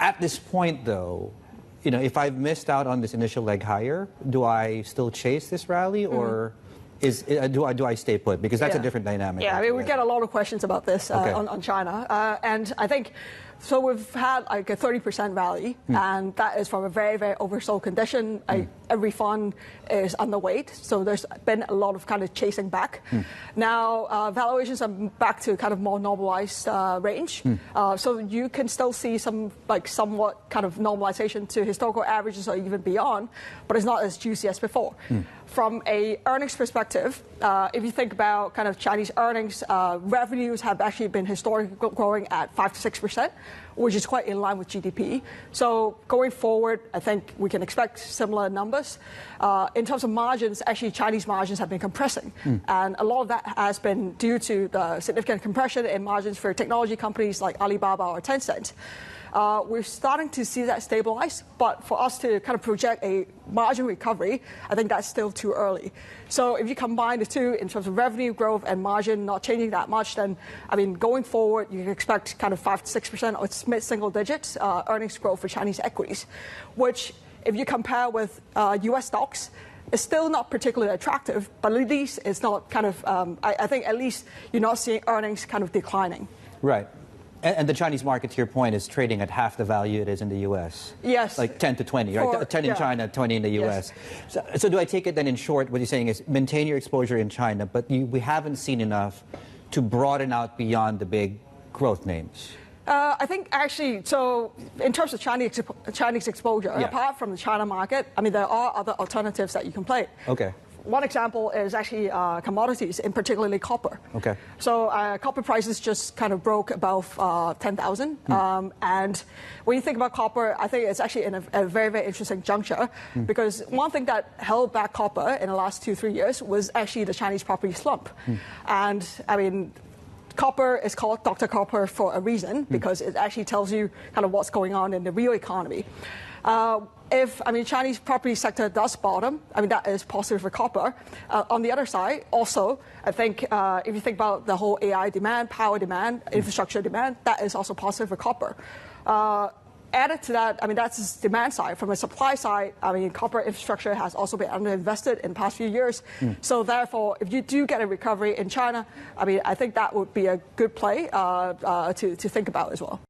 At this point, though, if I've missed out on this initial leg higher, do I still chase this rally, or do I stay put? Because that's a different dynamic. Yeah, I mean, we get a lot of questions about this on China, and I think. So we've had like a 30% rally, and that is from a very, very oversold condition. Every fund is underweight, so there's been a lot of kind of chasing back. Now, valuations are back to kind of more normalized range, so you can still see some somewhat kind of normalization to historical averages or even beyond, but it's not as juicy as before. From a earnings perspective, if you think about kind of Chinese earnings, revenues have actually been historically growing at 5 to 6%, which is quite in line with GDP. So going forward, I think we can expect similar numbers. In terms of margins, actually Chinese margins have been compressing, and a lot of that has been due to the significant compression in margins for technology companies like Alibaba or Tencent. We're starting to see that stabilize, but for us to kind of project a margin recovery, I think that's still too early. So if you combine the two in terms of revenue growth and margin not changing that much, then, I mean, going forward, you can expect kind of 5 to 6% or mid-single digits earnings growth for Chinese equities, which, if you compare with U.S. stocks, is still not particularly attractive, but at least it's not kind of, I think at least you're not seeing earnings kind of declining. Right. And the Chinese market, to your point, is trading at half the value it is in the U.S. Yes. Like 10 to 20, right? 10 in China, 20 in the U.S. Yes. So do I take it then, in short, what you're saying is maintain your exposure in China, but we haven't seen enough to broaden out beyond the big growth names? I think actually, so in terms of Chinese exposure, apart from the China market, I mean, there are other alternatives that you can play. Okay. One example is actually commodities, in particularly copper. Okay. So copper prices just kind of broke above 10,000. And when you think about copper, I think it's actually in a very, very interesting juncture, because one thing that held back copper in the last 2-3 years was actually the Chinese property slump. And I mean, copper is called Dr. Copper for a reason, because it actually tells you kind of what's going on in the real economy. If, I mean, Chinese property sector does bottom, I mean, that is positive for copper. On the other side, also, I think if you think about the whole AI demand, power demand, infrastructure demand, that is also positive for copper. Added to that, I mean, that's the demand side. From a supply side, I mean, copper infrastructure has also been underinvested in the past few years. So therefore, if you do get a recovery in China, I mean, I think that would be a good play to think about as well.